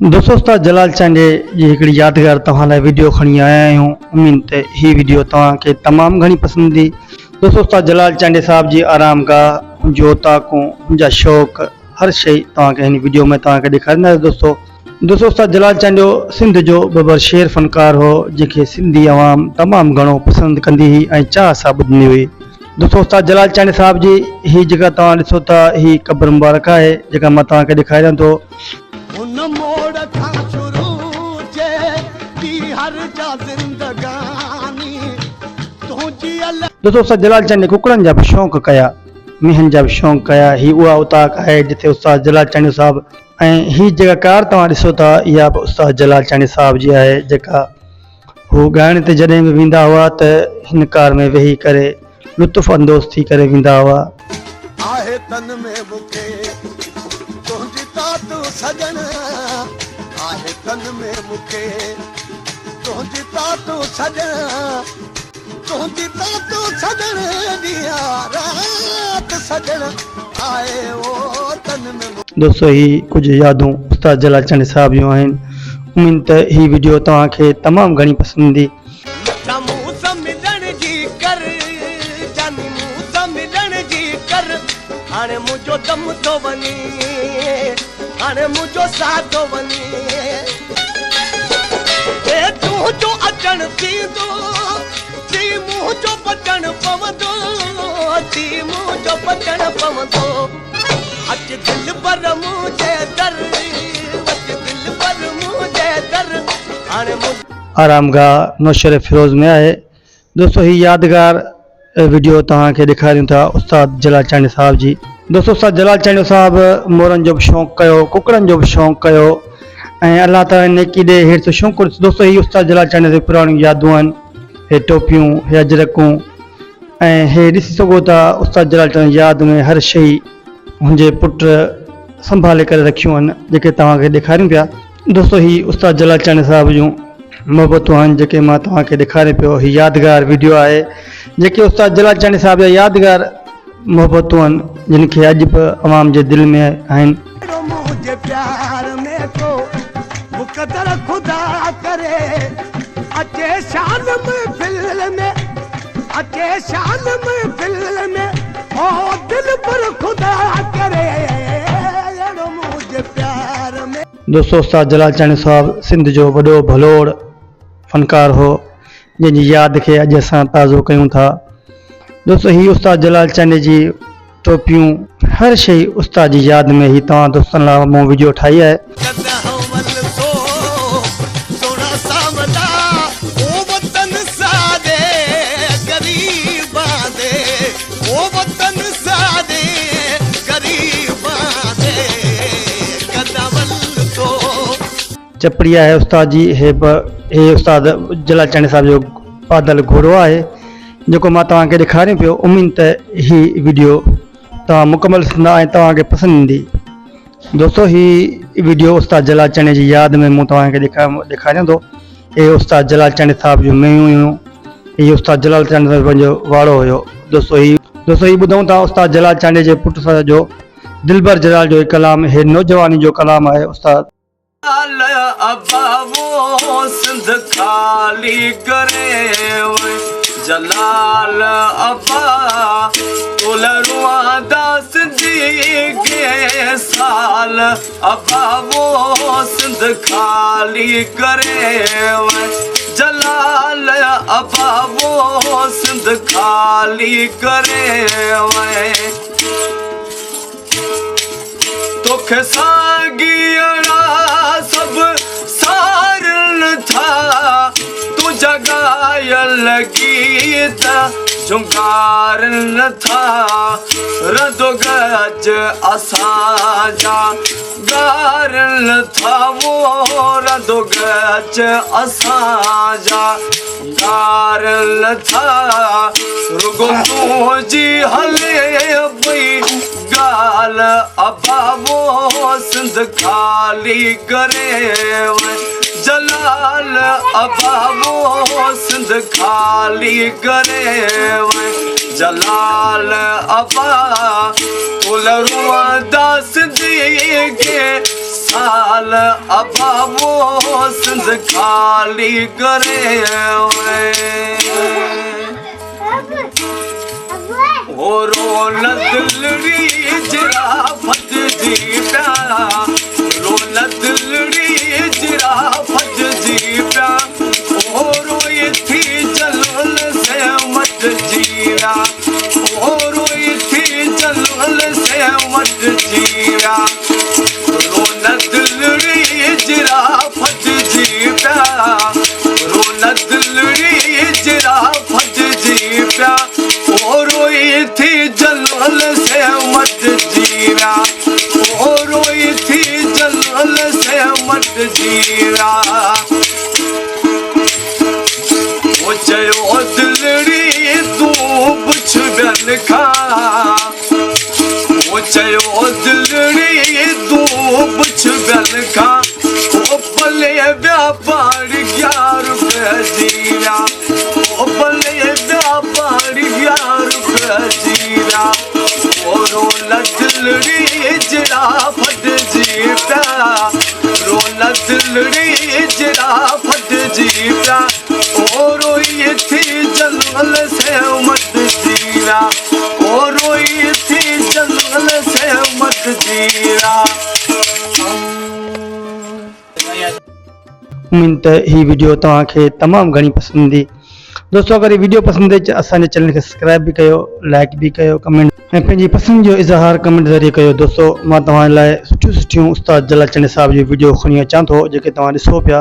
दोस्तों उस्ताद जलाल चांडे जी हिकिड़ी यादगार तव्हां लाइ वीडियो खणी आया आहियूं। उम्मीद ते ही वीडियो तव्हांखे तमामु घणी पसंद ईंदी। दोस्तों उस्ताद जलाल चांडे साहब जी आरामगाह जो ताकूं मुंहिंजा शौक़ हर शइ तव्हांखे हिन वीडियो में तव्हांखे ॾेखारींदासीं। दोस्तों उस्ताद जलाल चांडो सिंध जो बबर शेर फनकार हो जंहिंखे सिंधी अवाम तमामु घणो पसंदि कंदी हुई ऐं चाह सां ॿुधंदी हुई। दोस्तों उस्ताद जलाल चांडे साहब जी ही जेका तव्हां ॾिसो था ही क़ब्र मुबारक आहे जेका मां तव्हांखे ॾेखारियां थो। दोस्तों उस्ताद जलाल चांडे कुकड़नि जा बि शौक़ु कया, मीहनि जा बि शौक़ु कया। ही उहा उताक आहे जिथे उस्ताद जलाल चांडे साहब ऐं ही जेका कार तव्हां ॾिसो था इहा बि उस्ताद जलाल चांडे साहब जी आहे जेका हू ॻाइण ते जॾहिं बि वेंदा हुआ त हिन कार में वेही करे लुत्फ़ अंदोज़ थी करे वेंदा हुआ। आहे तन में मुखे तुंहिंजी तातू सजन, आहे तन में मुखे तुंहिंजी तातू सजन, तुंहिंजी तातू सजन दिया रात सजन आए ओ तन में। दोस्तों ही कुछ यादूं उस्ताद जलाल चांडे साहब जूं आहिनि। उम्मीद त ही वीडियो तव्हांखे तमामु घणी पसंद ईंदी। हाणे मुझो दम तो वनी, हाणे मुझो साथ तो वनी, ए तू जो अचण थींदो ती मुझो बचण पवंदो, ती मुझो बचण पवंदो। अच दिल पर मुझे दर, अच दिल पर मुझे दर, हाणे आरामगाह नौशर फिरोज में आहे। दोस्तों ही यादगार वीडियो तव्हांखे ॾेखारियूं था उस्ताद जलाल चांडे साहब जी। दोस्तों उस्ताद जलाल चांडे साहब मोरनि जो बि शौक़ु कयो, कुकड़नि जो बि शौक़ु कयो ऐं अल्लाह ताला नेकी ॾे हेठि त शौक़ु। दोस्तों ही उस्ताद जलाल चांडे जी पुराणियूं यादूं आहिनि, हे टोपियूं, हे अजरकूं ऐं हे ॾिसी सघो था उस्ताद जलाल चांडे यादि में हर शइ मुंहिंजे पुट संभाले करे रखियूं आहिनि जेके तव्हांखे ॾेखारियूं पिया। दोस्तों ही उस्ताद जलाल चांडे साहब जूं मोहबतूं आहिनि जेके मां तव्हांखे ॾेखारे पियो। ही यादगार वीडियो आहे जेके उस्ताद जलाल चांडे साहब जा यादगार मोहबतूं आहिनि जिनखे अॼु बि अवाम जे दिलि में आहिनि। मुझे प्यार में को मुकद्दर खुदा करे, अचे शान में फिल्म में, अचे शान में फिल्म में, ओ दिल पर खुदा करे मुझे प्यार में। दोस्तों उस्ताद जलाल चांडे साहब सिंध जो वॾो भलोड़ फनकार हो जंहिंजी यादि खे अॼु असां ताज़ो कयूं था। दोस्तों ही उस्ताद जलाल चांडे जी टोपियूं हर शइ उस्ताद जी यादि में ही तव्हां दोस्तनि लाइ मूं वीडियो ठाही आहे। चपड़ी आहे उस्ताद जी, हे उस्ताद जलाल चांडे साहब जो पादल घोड़ो आहे जेको मां तव्हांखे ॾेखारियां पियो। उम्मीद त ही वीडियो तव्हां मुकमल ॾिसंदा ऐं तव्हांखे पसंदि ईंदी। दोस्तों ही वीडियो उस्ताद जलाल चांडे जी यादि में मूं तव्हांखे ॾेखारियां थो। हे उस्ताद जलाल चांडे साहब जूं मेयूं हुयूं, हीअ उस्ताद जलाल चांडे साहब जो वाड़ो हुयो। दोस्तों ही ॿुधूं था उस्ताद जलाल चांडे जे पुट सां जो दिलबर जलाल जो कलाम, हे नौजवानी जो कलाम आहे। उस्ताद अबावो सिंध खाली करे जलाल अबा उलरुआ दास जी के साल, अबावो सिंध खाली करे जलाल अबावो सिंध खाली करे तोखे सागियड़ा सब सारन था, तू जगायल गीत जुगारन था, रदो गज असाजा गारन था, वो रदो गज असाजा गारन था, रुगो तुझी हले बई गाल, अबावो सिंध खाली करे जलाल, अबावो सिंध खाली करे जलाल अबा उलरुआ दास जी के साल अबावो सिंध खाली करे हो रोन दिलड़ी जरा फट जी प्यारा रोन दिलड़ी जरा फट जी प्या ओ रोई थी जलल से मत जीरा ओ रोई थी जलल से मत जीरा रोन दिलड़ी जरा फट जी प्यारा रोन दिलड़ी जरा फट जी प्या ओ रोई थी जलल से मत जीरा ओ रोई थी जलल से मत जीरा ओ चयो दिलड़ी तू पुछ बिन खा ओ चयो दिलड़ी तू पुछ बिन खा ओ भले व्यापारी 11 रुपया जीरा ओ भले व्यापारी 11 रुपया जीरा ओ रोन दिलड़ी जरा फट जी प्या रोन दिलड़ी जरा फट जी प्या ओ रोई थी जलल से मत जीरा ओ रोई थी जलल से मत जीरा उम्मीद त ही वीडियो तव्हांखे तमामु घणी पसंदि ईंदी। दोस्तों अगर ये वीडियो पसंद अचे असांजे चैनल खे सब्सक्राइब भी कयो, लाइक भी कयो, कमेंट ऐं पंहिंजी पसंदि जो इज़हार कमेंट ज़रिए कयो। दोस्तों मां तव्हां लाइ सुठियूं उस्ताद जलाल चांडे साहिब जी वीडियो खणी अचां थो जेके तव्हां ॾिसो पिया।